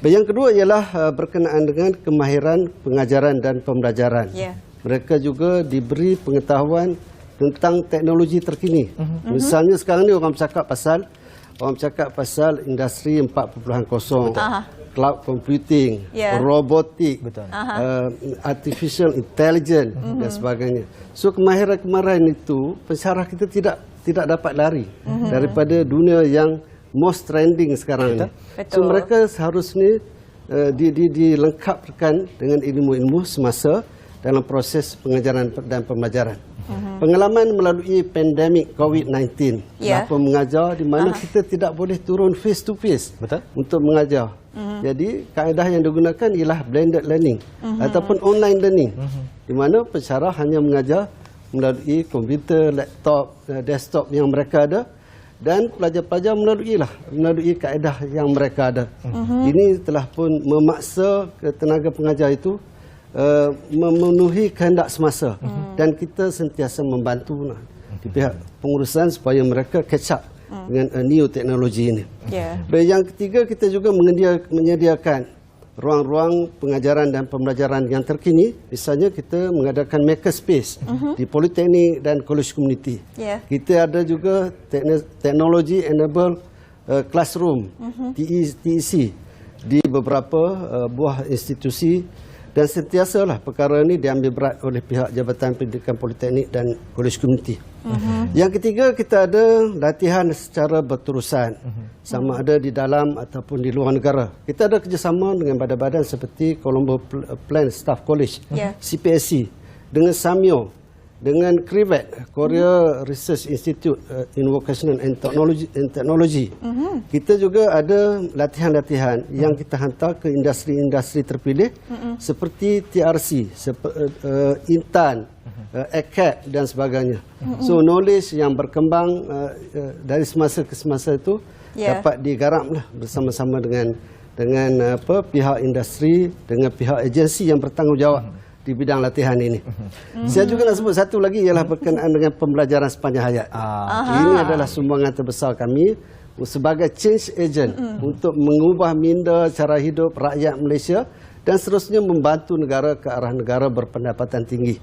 Dan yang kedua ialah berkenaan dengan kemahiran pengajaran dan pembelajaran. Mereka juga diberi pengetahuan tentang teknologi terkini. Misalnya sekarang ni orang bercakap pasal industri 4.0, cloud computing, robotik, artificial intelligence dan sebagainya. So kemahiran-kemahiran itu pensyarah kita tidak dapat lari daripada dunia yang most trending sekarang ni. So mereka seharusnya dilengkapkan dengan ilmu-ilmu semasa dalam proses pengajaran dan pembelajaran. Pengalaman melalui pandemik COVID-19 dapat mengajar di mana kita tidak boleh turun face to face untuk mengajar. Jadi kaedah yang digunakan ialah blended learning ataupun online learning, di mana pensyarah hanya mengajar melalui komputer, laptop, desktop yang mereka ada, dan pelajar-pelajar melalui kaedah yang mereka ada. Ini telah pun memaksa tenaga pengajar itu memenuhi kehendak semasa, dan kita sentiasa membantu di pihak pengurusan supaya mereka catch up dengan new teknologi ini. Dan yang ketiga, kita juga menyediakan ruang-ruang pengajaran dan pembelajaran yang terkini. Misalnya kita mengadakan makerspace di Politeknik dan College Community. Kita ada juga teknologi enable classroom TEC di beberapa buah institusi. Dan sentiasalah perkara ini diambil berat oleh pihak Jabatan Pendidikan Politeknik dan College Community. Yang ketiga, kita ada latihan secara berterusan, sama ada di dalam ataupun di luar negara. Kita ada kerjasama dengan badan-badan seperti Colombo Plan Staff College, CPSC, dengan SAMYO, dengan CRIVET, Korea Research Institute in Vocational and Technology. Kita juga ada latihan-latihan yang kita hantar ke industri-industri terpilih seperti TRC, Intan, ACAD dan sebagainya. So knowledge yang berkembang dari semasa ke semasa itu dapat digaraplah bersama-sama dengan dengan pihak industri, dengan pihak agensi yang bertanggungjawab di bidang latihan ini. Saya juga nak sebut satu lagi ialah berkenaan dengan pembelajaran sepanjang hayat. Ini adalah sumbangan terbesar kami sebagai change agent untuk mengubah minda cara hidup rakyat Malaysia dan seterusnya membantu negara ke arah negara berpendapatan tinggi.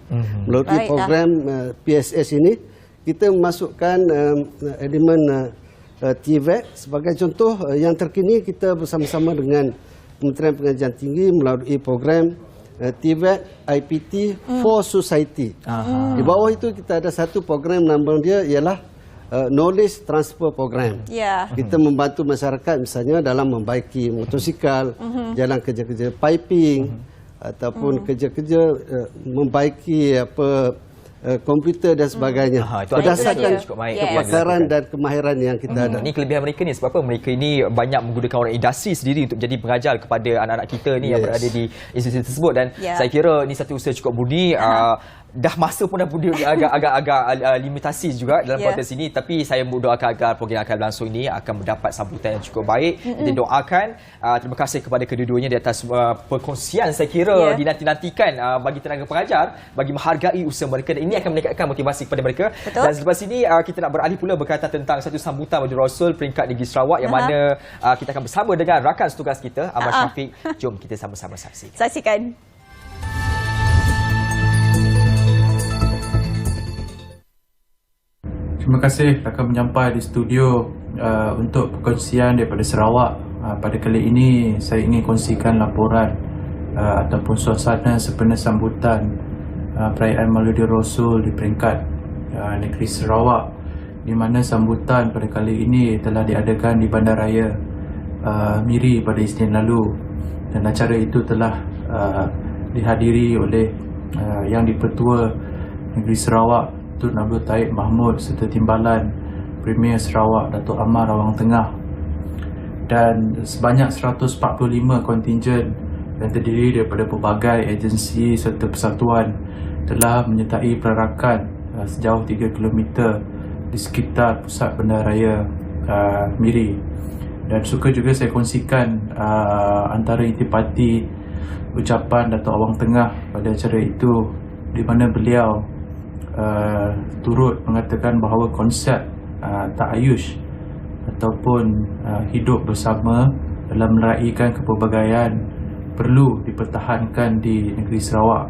Melalui program PSS ini, kita memasukkan elemen TVET sebagai contoh yang terkini. Kita bersama-sama dengan Kementerian Pengajian Tinggi melalui program TVET IPT for Society. Di bawah itu kita ada satu program, nama dia ialah Knowledge Transfer Program. Kita membantu masyarakat misalnya dalam membaiki motosikal, jalan kerja-kerja piping ataupun kerja-kerja membaiki komputer dan sebagainya. Berdasarkan kepakaran dan kemahiran yang kita ada. Ini kelebihan mereka ni sebab apa? Mereka ini banyak menggunakan orang industri sendiri untuk jadi pengajar kepada anak-anak kita ni yang berada di institusi tersebut dan saya kira ni satu usaha cukup budi. Dah masa pun dah agak limitasi juga dalam kontes ini, tapi saya mendoakan agar program akan berlangsung ini akan mendapat sambutan yang cukup baik. Kita doakan. Terima kasih kepada kedua-duanya di atas perkongsian saya kira dinanti-nantikan bagi tenaga pengajar, bagi menghargai usaha mereka, dan ini akan meningkatkan motivasi kepada mereka. Dan selepas ini kita nak beralih pula berkaitan tentang satu sambutan Majlis Rasul peringkat Negeri Sarawak yang mana kita akan bersama dengan rakan setugas kita Ahmad Syafiq. Jom kita sama-sama saksikan. Terima kasih rakan menyampai di studio untuk perkongsian daripada Sarawak. Pada kali ini saya ingin kongsikan laporan ataupun suasana sempena sambutan perayaan Maulidin Rasul di peringkat negeri Sarawak, di mana sambutan pada kali ini telah diadakan di Bandaraya Miri pada Isnin lalu, dan acara itu telah dihadiri oleh Yang di-Pertua Negeri Sarawak Tun Abdul Taib Mahmud serta Timbalan Premier Sarawak Datuk Amar Rawang Tengah, dan sebanyak 145 kontingen yang terdiri daripada pelbagai agensi serta persatuan telah menyertai perarakan sejauh 3 km di sekitar pusat Bandaraya Miri. Dan suka juga saya kongsikan antara intipati ucapan Datuk Awang Tengah pada acara itu, di mana beliau turut mengatakan bahawa konsep ta'ayush ataupun hidup bersama dalam meraikan kepelbagaian perlu dipertahankan di negeri Sarawak,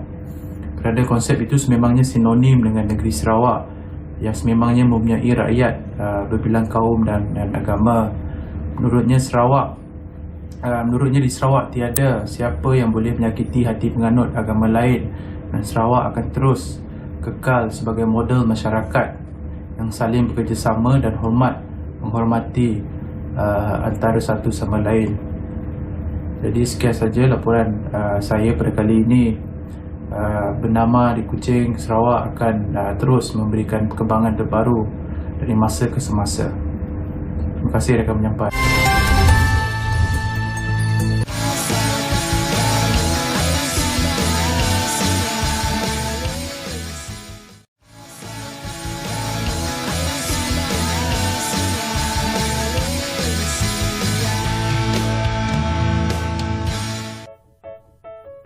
kerana konsep itu sememangnya sinonim dengan negeri Sarawak yang sememangnya mempunyai rakyat berbilang kaum dan agama. Menurutnya di Sarawak tiada siapa yang boleh menyakiti hati penganut agama lain, dan Sarawak akan terus kekal sebagai model masyarakat yang saling bekerjasama dan menghormati antara satu sama lain. Jadi sekian saja laporan saya pada kali ini. Bernama di Kuching, Sarawak akan terus memberikan perkembangan terbaru dari masa ke semasa. Terima kasih rakan menyampai.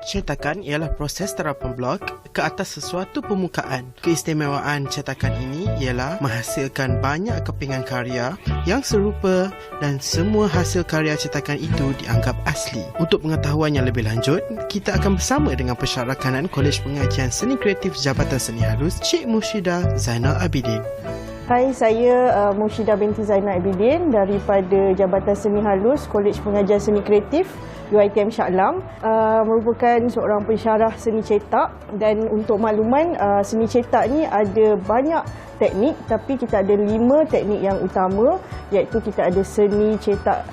Cetakan ialah proses terapan blok ke atas sesuatu permukaan. Keistimewaan cetakan ini ialah menghasilkan banyak kepingan karya yang serupa dan semua hasil karya cetakan itu dianggap asli. Untuk pengetahuan yang lebih lanjut, kita akan bersama dengan Pensyarakanan Kolej Pengajian Seni Kreatif Jabatan Seni Halus, Cik Murshidah Zainal Abidin. Hai, saya Murshidah binti Zainal Abidin daripada Jabatan Seni Halus, Kolej Pengajian Seni Kreatif UiTM Shah Alam, merupakan seorang pensyarah seni cetak. Dan untuk makluman, seni cetak ni ada banyak teknik, tapi kita ada 5 teknik yang utama, iaitu kita ada seni cetak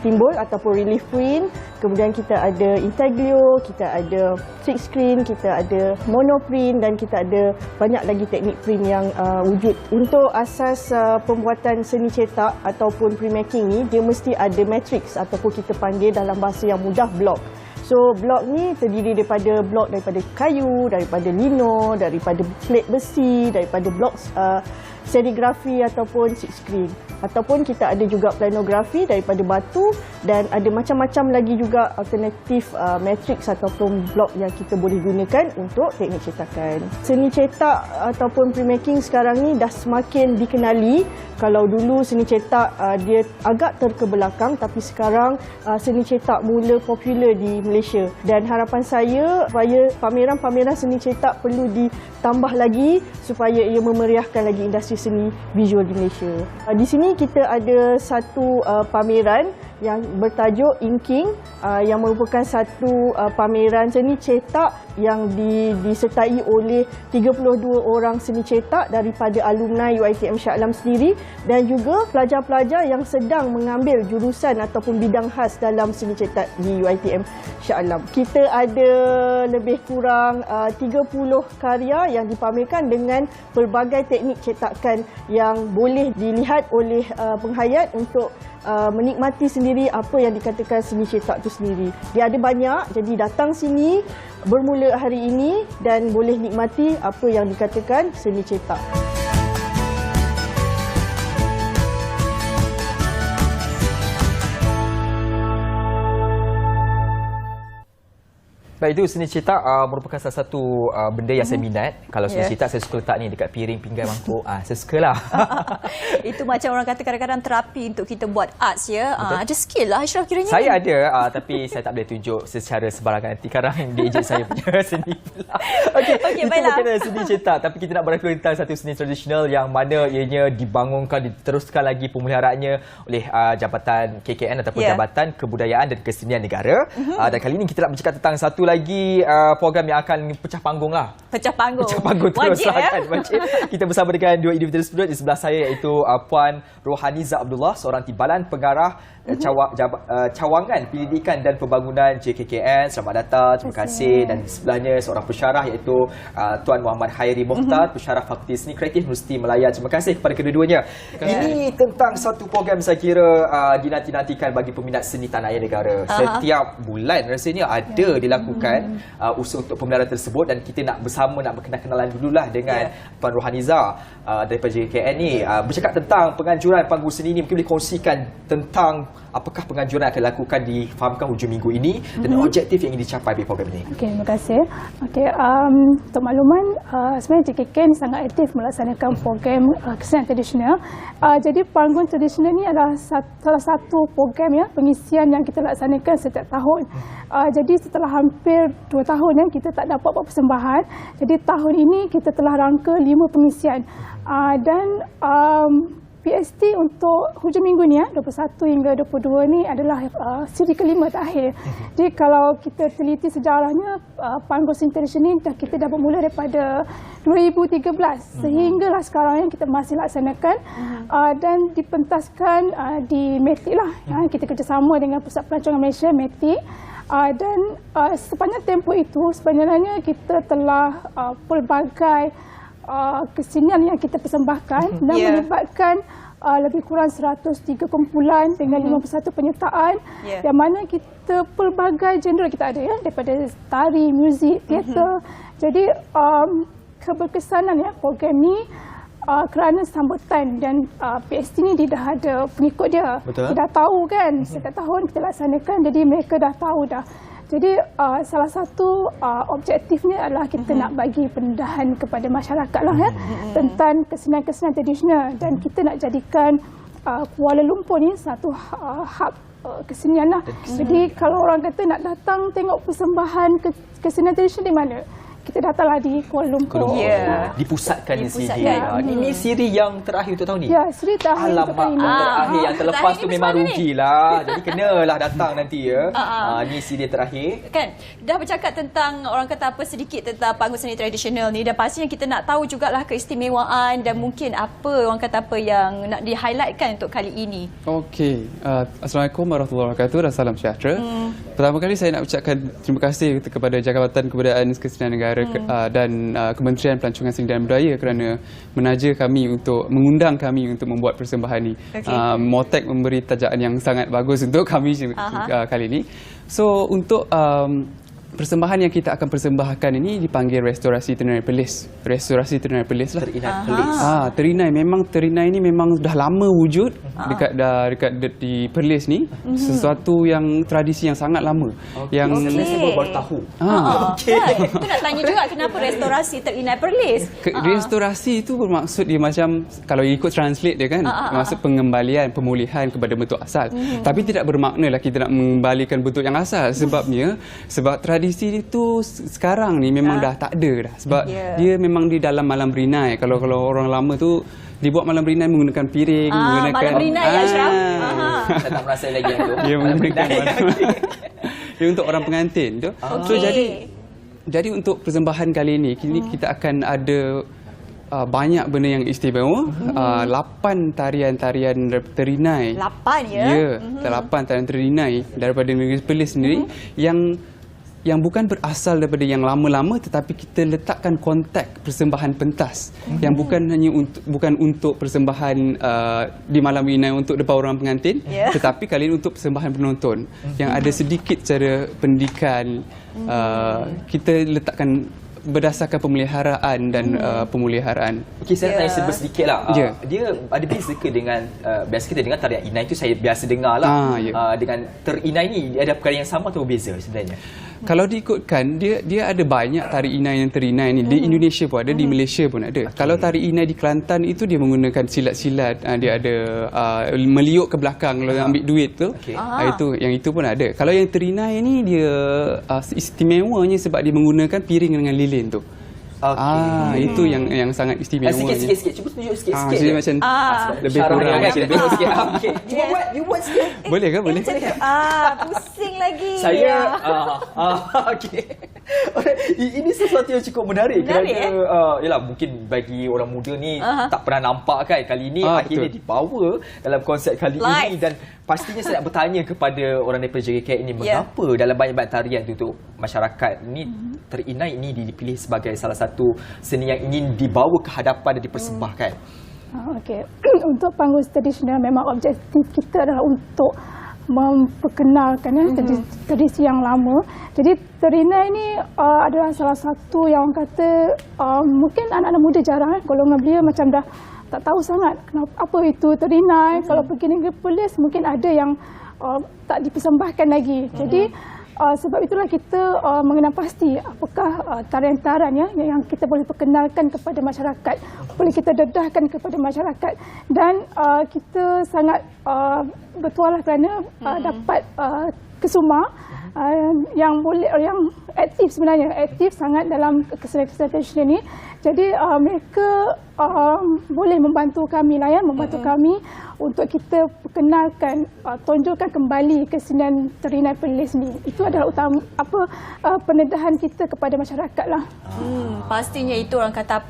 timbul ataupun relief print, kemudian kita ada intaglio, kita ada trick screen, kita ada monoprint, dan kita ada banyak lagi teknik print yang wujud. Untuk asas pembuatan seni cetak ataupun printmaking ni, dia mesti ada matrix ataupun kita panggil dalam bahasa yang mudah blok. So blok ni terdiri daripada kayu, daripada lino, daripada plate besi, daripada blok serigrafi ataupun silkscreen. Ataupun kita ada juga planografi daripada batu dan ada macam-macam lagi juga alternatif matrix ataupun blok yang kita boleh gunakan untuk teknik cetakan. Seni cetak ataupun printmaking sekarang ni dah semakin dikenali. Kalau dulu seni cetak dia agak terkebelakang, tapi sekarang seni cetak mula popular di Malaysia. Dan harapan saya supaya pameran-pameran seni cetak perlu ditambah lagi supaya ia memeriahkan lagi industri seni visual di Malaysia. Di sini kita ada satu pameran yang bertajuk Inking yang merupakan satu pameran seni cetak yang disertai oleh 32 orang seni cetak daripada alumni UiTM Shah Alam sendiri dan juga pelajar-pelajar yang sedang mengambil jurusan ataupun bidang khas dalam seni cetak di UiTM Shah Alam. Kita ada lebih kurang 30 karya yang dipamerkan dengan pelbagai teknik cetakan yang boleh dilihat oleh penghayat untuk menikmati sendiri apa yang dikatakan seni cetak itu sendiri. Dia ada banyak, jadi datang sini bermula hari ini dan boleh nikmati apa yang dikatakan seni cetak. Baik, itu seni cetak merupakan salah satu benda yang saya minat. Kalau seni cetak saya suka letak ni dekat piring, pinggan, mangkuk. Saya sukalah. Itu macam orang kata kadang-kadang terapi untuk kita buat arts ya. Ada skill lah Ashraf kiranya. Saya ada tapi saya tak boleh tunjuk secara sebarangan. Nanti sekarang dia ejen saya punya seni pula. Okey, itu baiklah. berkenaan seni cetak. Tapi kita nak berlaku tentang satu seni tradisional yang mana ianya dibangunkan, diteruskan lagi pemeliharaannya oleh Jabatan KKN ataupun Jabatan Kebudayaan dan Kesenian Negara. Dan kali ini kita nak bercakap tentang satu lagi program yang akan pecah panggung lah. Pecah panggung. Pecah panggung terus wajib, lah kan. Wajib. Kita bersama dengan dua individu tersebut. Di sebelah saya iaitu Puan Rohaniza Abdullah, seorang timbalan pengarah cawangan pendidikan dan pembangunan JKKN. Selamat datang, terima kasih. Dan di sebelahnya seorang pensyarah iaitu Tuan Muhammad Khairi Mokhtar, pensyarah Fakulti Seni Kreatif Universiti Malaya. Terima kasih kepada kedua-duanya. Ini tentang satu program saya kira dinanti-nantikan bagi peminat seni tanah air negara. Setiap bulan rasanya ada dilakukan usaha untuk pemeliharaan tersebut dan kita nak bersama nak berkenal-kenalan dululah dengan Tuan Rohaniza daripada JKN ni. Bercakap tentang penganjuran panggung seni ini, mungkin boleh kongsikan tentang apakah penganjuran akan dilakukan di Fahamkan hujung minggu ini dan objektif yang ingin dicapai di program ini. Okey, terima kasih. Okey, untuk makluman, sebenarnya JKKN sangat aktif melaksanakan program kesenian tradisional. Jadi panggung tradisional ini adalah salah satu program ya pengisian yang kita laksanakan setiap tahun. Jadi setelah hampir 2 tahun kita tak dapat buat persembahan. Jadi tahun ini kita telah rangka 5 pengisian. Dan PST untuk hujung minggu ni 21 hingga 22 ni adalah siri kelima terakhir. Jadi kalau kita teliti sejarahnya, panggung seni tradisional ni kita dah bermula daripada 2013 sehinggalah sekarang yang kita masih laksanakan dan dipentaskan di METIK lah. Kita kerjasama dengan Pusat Pelancongan Malaysia METIK. Dan sepanjang tempoh itu sebenarnya kita telah pelbagai kesenian yang kita persembahkan dan melibatkan lebih kurang 103 kumpulan dengan 51 penyertaan yang mana kita pelbagai genre kita ada daripada tari, muzik, teater. Jadi keberkesanan program ni kerana sambutan dan PST ni dia dah ada pengikut dia. Betul. Kita dah tahu kan setiap tahun kita laksanakan, jadi mereka dah tahu dah. Jadi salah satu objektifnya adalah kita nak bagi pendedahan kepada masyarakat lah tentang kesenian-kesenian tradisional dan kita nak jadikan Kuala Lumpur ni satu hub kesenian lah. Jadi kalau orang kata nak datang tengok persembahan kesenian tradisional di mana? Kita datanglah di Kuala Lumpur. Dipusatkan di sini. Ini siri yang terakhir untuk tahun ni? Ya, siri terakhir untuk tahun ni. Terakhir yang terlepas tu memang rugilah. Jadi kenalah datang nanti ya. Ini siri terakhir. Kan, dah bercakap tentang orang kata apa sedikit tentang panggung seni tradisional ni dan pastinya kita nak tahu jugalah keistimewaan dan mungkin apa orang kata apa yang nak di-highlightkan untuk kali ini. Okey. Assalamualaikum warahmatullahi wabarakatuh dan salam sejahtera. Pertama kali saya nak ucapkan terima kasih kepada Jabatan Kebudayaan Kesenian Negara dan Kementerian Pelancongan Seni dan Budaya kerana menaja kami untuk mengundang kami untuk membuat persembahan ini. Motek memberi tajaan yang sangat bagus untuk kami kali ini. So untuk persembahan yang kita akan persembahkan ini dipanggil Restorasi Ternary Perlis. Restorasi Ternary Perlis lah. Terinai Perlis. Terinai. Memang Terinai ni memang dah lama wujud dekat di Perlis ni. Sesuatu yang tradisi yang sangat lama. Yang saya baru tahu. Itu nak tanya juga kenapa restorasi Terinai Perlis. Restorasi itu bermaksud dia macam kalau ikut translate dia kan maksud pengembalian, pemulihan kepada bentuk asal. Tapi tidak bermaknalah kita nak mengembalikan bentuk yang asal sebab tradisi itu sekarang ni memang dah tak ada dah sebab dia memang di dalam malam berinai. Kalau orang lama tu dibuat malam berinai menggunakan piring, menggunakan malam berinai Ashraf. Saya tak merasa lagi yang tu. Dia menggunakan dia untuk orang pengantin tu. So jadi untuk persembahan kali ini kita akan ada banyak benda yang istimewa. 8 tarian-tarian Terinai. 8 ya? Ya, 8 tarian Terinai daripada negeri Perlis sendiri yang bukan berasal daripada yang lama-lama tetapi kita letakkan konteks persembahan pentas yang bukan hanya untuk persembahan di malam berinai untuk depan orang pengantin tetapi kali ini untuk persembahan penonton yang ada sedikit cara pendidikan. Kita letakkan berdasarkan pemeliharaan dan pemuliharaan. Okey, saya nak tanya sedikit lah. Dia ada beza ke dengan biasa kita dengar tarian inai tu saya biasa dengar lah. Dengan Terinai ni ada perkara yang sama atau berbeza sebenarnya? Kalau diikutkan dia ada banyak tari inai dan Terinai ni di Indonesia pun ada, di Malaysia pun ada. Kalau tari inai di Kelantan itu dia menggunakan silat-silat, dia ada meliuk ke belakang kalau ambil duit tu. Itu pun ada. Kalau yang Terinai ni dia istimewanya sebab dia menggunakan piring dengan lilin tu. Itu yang sangat istimewa. Sikit-sikit. Cuba tunjuk sikit-sikit. Jadi macam lebih kurang macam tu. Okey. You buat sikit. Boleh ke? Boleh. Pusing lagi. Saya okey. Ini sesuatu yang cukup menarik kerana yalah mungkin bagi orang muda ni tak pernah nampak kan kali ini akhirnya dibawa dalam konsep kali ini dan pastinya saya nak bertanya kepada orang daripada JKK ini mengapa dalam banyak-banyak tarian tu untuk masyarakat ni Terinai ini dipilih sebagai salah satu seni yang ingin dibawa ke hadapan dan dipersembahkan. Okey. Untuk panggung tradisional memang objektif kita adalah untuk memperkenalkan tradisi yang lama. Jadi Terinai ini adalah salah satu yang orang kata mungkin anak-anak muda jarang golongan belia macam dah tak tahu sangat kenapa apa itu Terinai. Kalau pergi negeri Perlis mungkin ada yang tak dipersembahkan lagi. Jadi sebab itulah kita mengenal pasti apakah tarian-tarian yang kita boleh perkenalkan kepada masyarakat, boleh kita dedahkan kepada masyarakat dan kita sangat bertualah kerana dapat kesumar yang aktif sebenarnya, aktif sangat dalam kesenian tradisional ini. Jadi mereka boleh membantu kami membantu kami untuk kita perkenalkan, tonjolkan kembali kesenian Terinai Perlis ni. Itu adalah utama pendedahan kita kepada masyarakat lah. Pastinya itu orang kata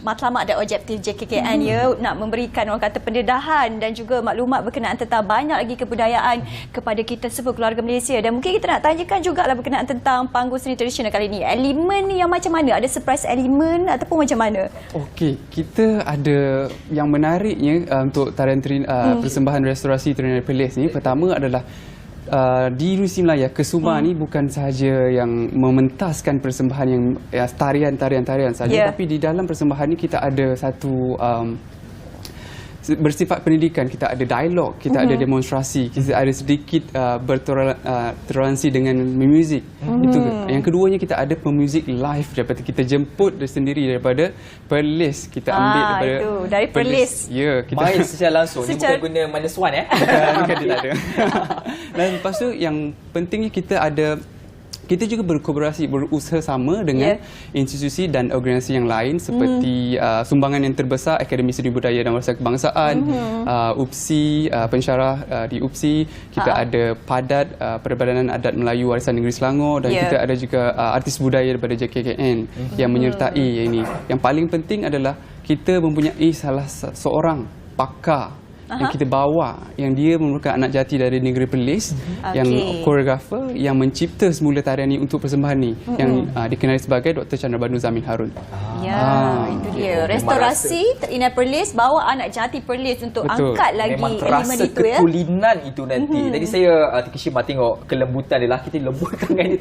matlamat dan objektif JKKN nak memberikan orang kata pendedahan dan juga maklumat berkenaan tentang banyak lagi kebudayaan kepada kita semua keluarga Malaysia. Dan mungkin kita nak tanyakan jugalah berkenaan tentang panggung seni tradisional kali ini. Elemen yang macam mana? Ada surprise elemen ataupun macam mana? Okey, kita ada yang menariknya untuk tarian persembahan restorasi Terinai Perlis ni. Pertama adalah di Rusi Melaya, kesumar ni bukan sahaja yang mementaskan persembahan yang tarian-tarian saja, tapi di dalam persembahan ni kita ada satu bersifat pendidikan, kita ada dialog, kita ada demonstrasi, kita ada sedikit bertoleransi dengan muzik. Itu yang keduanya kita ada pemuzik live daripada kita jemput sendiri daripada Perlis, kita ambil daripada dari Perlis. Ya, kita main secara langsung. Ni bukan guna -1 bukan, tidak ada. Dan lepas tu yang pentingnya kita juga berkooperasi, berusaha sama dengan institusi dan organisasi yang lain seperti sumbangan yang terbesar Akademi Seni Budaya dan Warisan Kebangsaan, UPSI, pensyarah di UPSI, kita ada PADAT, Perbadanan Adat Melayu Warisan Negeri Selangor, dan kita ada juga artis budaya daripada JKKN yang menyertai ini. Yang paling penting adalah kita mempunyai salah seorang pakar dan kita bawa yang dia merupakan anak jati dari negeri Perlis, yang koreografer yang mencipta semula tarian ni untuk persembahan ni, yang dikenali sebagai Dr. Chandra Banu Zamin Harun. Itu dia. Restorasi Inai Perlis bawa anak jati Perlis untuk angkat lagi memang terasa elemen itu ya. ketulinan itu nanti. Tadi saya terkesima tengok kelembutan dia lah. Kita lembut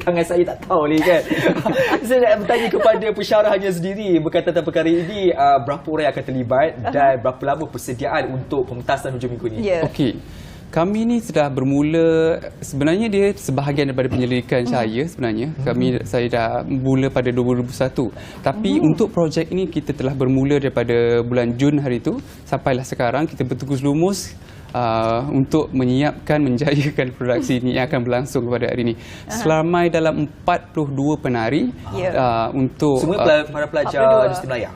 tangan saya tak tahu ni kan. Saya nak bertanya kepada pensyarahnya sendiri berkaitan tentang perkara ini, berapa orang yang akan terlibat dan berapa lama persediaan untuk pementasan hujung minggu ni? Okey. Kami ni sudah bermula, sebenarnya dia sebahagian daripada penyelidikan saya sebenarnya. Saya dah mula pada 2021. Tapi untuk projek ini kita telah bermula daripada bulan Jun hari itu sampailah sekarang kita bertugas lumus untuk menyiapkan, menjayakan produksi ini yang akan berlangsung pada hari ini. Selamai dalam 42 penari untuk semua para pelajar Universiti Melaya.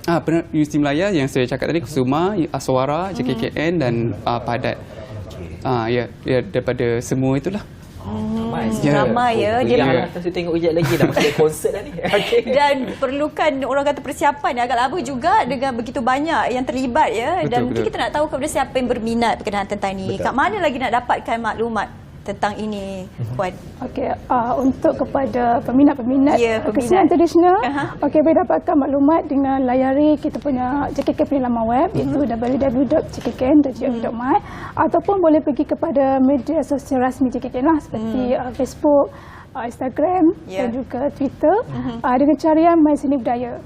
Universiti Melaya yang saya cakap tadi, Kusuma, Aswara, JKKN dan Padat. Daripada semua itulah. Ramai ya. Dia saya tengok kejap lagi dah masuk konsert dah ni. Dan perlukan orang kata persiapan yang agak lama juga dengan begitu banyak yang terlibat ya. Dan mungkin kita nak tahu kepada siapa yang berminat berkenaan tentang ini. Kat mana lagi nak dapatkan maklumat tentang ini, Puan? Okey, untuk kepada peminat-peminat kesenian tradisional, boleh dapatkan maklumat dengan layari kita punya JKK punya laman web, iaitu www.jkkn.go.my, ataupun boleh pergi kepada media sosial rasmi JKK lah, seperti Facebook, Instagram dan juga Twitter, dengan carian My Seni Budaya.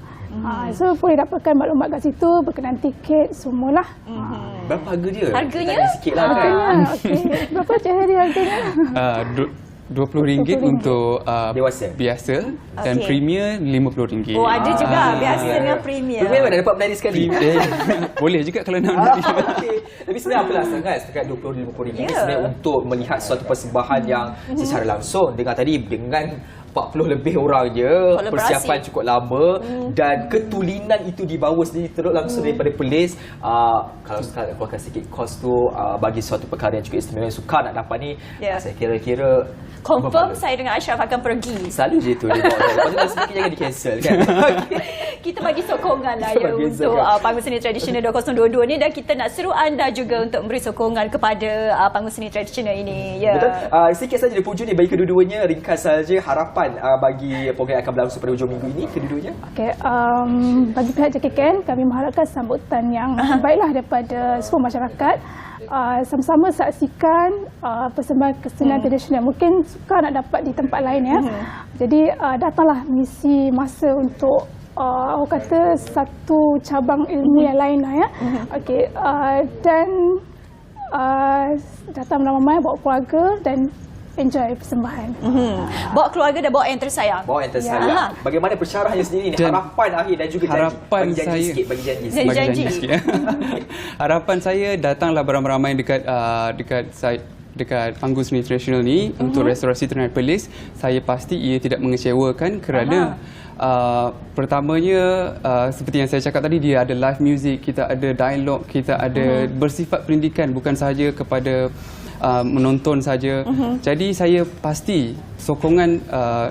So boleh dapatkan maklumat kat situ berkenaan tiket semualah. Berapa harga dia? Harganya? Sikitlah kan. Berapa hari harganya? RM20 untuk dewasa biasa dan premier RM50. Ada juga biasa dengan premier. Memang dah dapat menari sekali. Boleh juga kalau nak menari. Tapi sebenarnya apalah sangat setakat RM20-50 sebenarnya untuk melihat suatu persembahan yang secara langsung dengan tadi dengan 40 lebih orang je, persiapan cukup lama dan ketulinan itu dibawa sendiri terus langsung daripada Perlis. Kalau sekarang keluarkan sikit kos tu bagi suatu perkara yang cukup istimewa, suka nak dapat ni, saya kira-kira confirm saya dengan Ashraf akan pergi. Selalu je tu dia bawa. Lepas tu sedikit jangan di-cancel kan. Kita bagi sokongan lah ya untuk Panggung Seni Tradisional 2022 ni, dan kita nak seru anda juga untuk memberi sokongan kepada Panggung Seni Tradisional ini. Betul. Sikit saja di hujung ni bagi kedua-duanya, ringkas saja harapan bagi program yang akan berlangsung pada hujung minggu ini kedua-duanya. Bagi pihak JKKN, kami mengharapkan sambutan yang baiklah daripada semua masyarakat. Sama-sama saksikan persembahan kesenian tradisional. Mungkin suka nak dapat di tempat lain ya. Jadi datanglah misi masa untuk orang kata satu cabang ilmu yang lain lah ya. Dan datang ramai-ramai bawa keluarga dan enjoy persembahan. Bawa keluarga dan bawa yang tersayang. Bawa yang tersayang. Bagaimana pensyarahnya sendiri ni? Harapan akhir dan juga janji. Bagi janji sikit. Harapan saya datanglah beramai-ramai dekat Panggung Seni Tradisional ni untuk restorasi tarian Perlis. Saya pasti ia tidak mengecewakan kerana pertamanya seperti yang saya cakap tadi, dia ada live music, kita ada dialog, kita ada bersifat pendidikan, bukan sahaja kepada menonton saja. Jadi saya pasti sokongan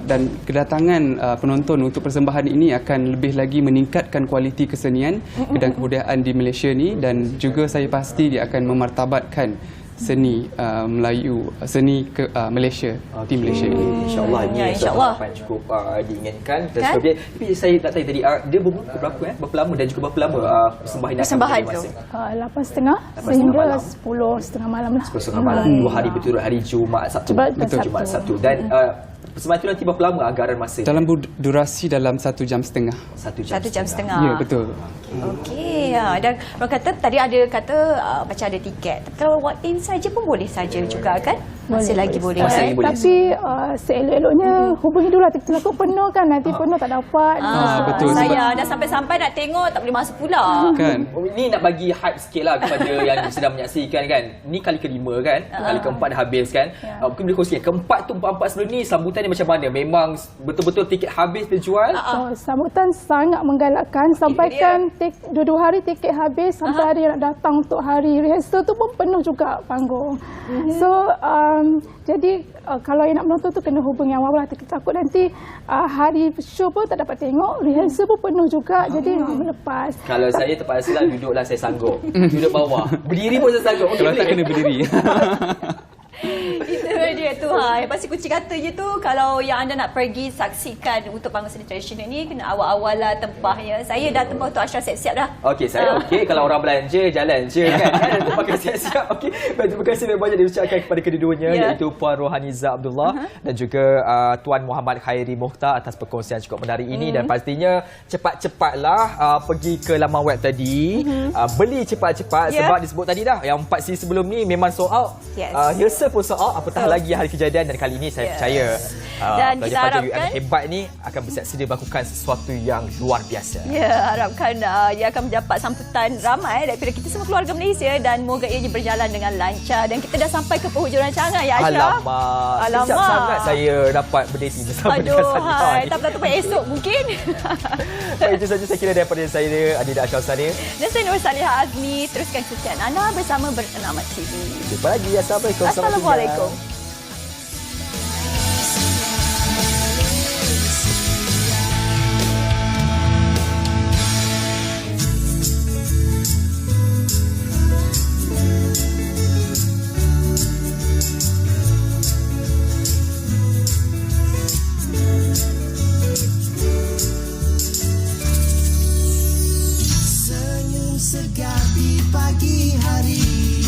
dan kedatangan penonton untuk persembahan ini akan lebih lagi meningkatkan kualiti kesenian dan kebudayaan di Malaysia ni, dan juga saya pasti dia akan memartabatkan seni Melayu, seni Malaysia di Malaysia ini. InsyaAllah ini harapan cukup diinginkan. Sebab dia, tapi saya nak tanya tadi, dia berapa lama dan juga berapa lama persembahan itu? 8.30 sehingga 10.30 malam lah. 10.30 malam, 2 hari berturut, hari Jumaat, Sabtu. Jumaat, Sabtu. Dan persembahan itu nanti berapa lama anggaran masa? Dalam durasi dalam 1 jam setengah. 1 jam setengah. Ya, betul. Okey. Dan orang kata tadi ada kata macam ada tiket. Kalau walk in saja pun boleh saja juga kan? Masih lagi boleh. Tapi seelok-eloknya hubungi dulu. Takut penuh kan, nanti penuh tak dapat. Betul. Saya dah sampai-sampai nak tengok tak boleh masuk pula. Kan. Ni nak bagi hype sikit lah kepada yang sedang menyaksikan kan. Ni kali kelima kan. Kali keempat dah habis kan. Mungkin boleh kongsikan keempat tu, empat sebelum ni sambutan ni macam mana? Memang betul-betul tiket habis terjual? Sambutan sangat menggalakkan. Sampaikan 2 hari tiket habis, sampai hari yang nak datang untuk hari rehearsal tu pun penuh juga panggung. So Jadi kalau yang nak menonton tu kena hubungi awal lah. Takut nanti hari show pun tak dapat tengok, rehearsal pun penuh juga, jadi melepas. Kalau saya terpaksa lah duduklah, saya sanggup. Duduk bawah. Berdiri pun saya sanggup. Kalau tak kena berdiri. Itu dia tu. Pasti kunci kata je tu, kalau yang anda nak pergi saksikan untuk panggung seni tradisional ni, kena awal-awal lah tempahnya. Saya dah tempah untuk Ashraf siap-siap dah. Okey, saya okey. Kalau orang belanja, jalan je kan. Pakai siap-siap. Okey. Baik, terima kasih banyak diucapkan kepada kedua-duanya, iaitu Puan Rohaniza Abdullah dan juga Tuan Muhammad Khairi Mukhtar atas perkongsian cukup menarik ini. Dan pastinya cepat-cepatlah pergi ke laman web tadi. Beli cepat-cepat sebab disebut tadi dah, yang 4 siri sebelum ni memang sold out. Rehearsal pun sold out, apatah lagi hari kejadian, dan kali ini saya percaya dan kita pelajar-pelajar harapkan UM hebat ni akan bersedia melakukan sesuatu yang luar biasa. Harapkan ia akan mendapat sambutan ramai daripada kita semua keluarga Malaysia, dan moga ia berjalan dengan lancar. Dan kita dah sampai ke penghujung rancangan ya Ashraf. Alamak. Sekejap sangat saya dapat berdiri bersama dengan Sania ni. Tak apa esok mungkin. Baik, itu saja saya kira daripada saya, Adida Ashraf Sania. Dan saya Nur Salihah Azmi. Teruskan kesian anda bersama Bernama TV. Jumpa lagi. Assalamualaikum. Assalamualaikum. Senyum segar di pagi hari.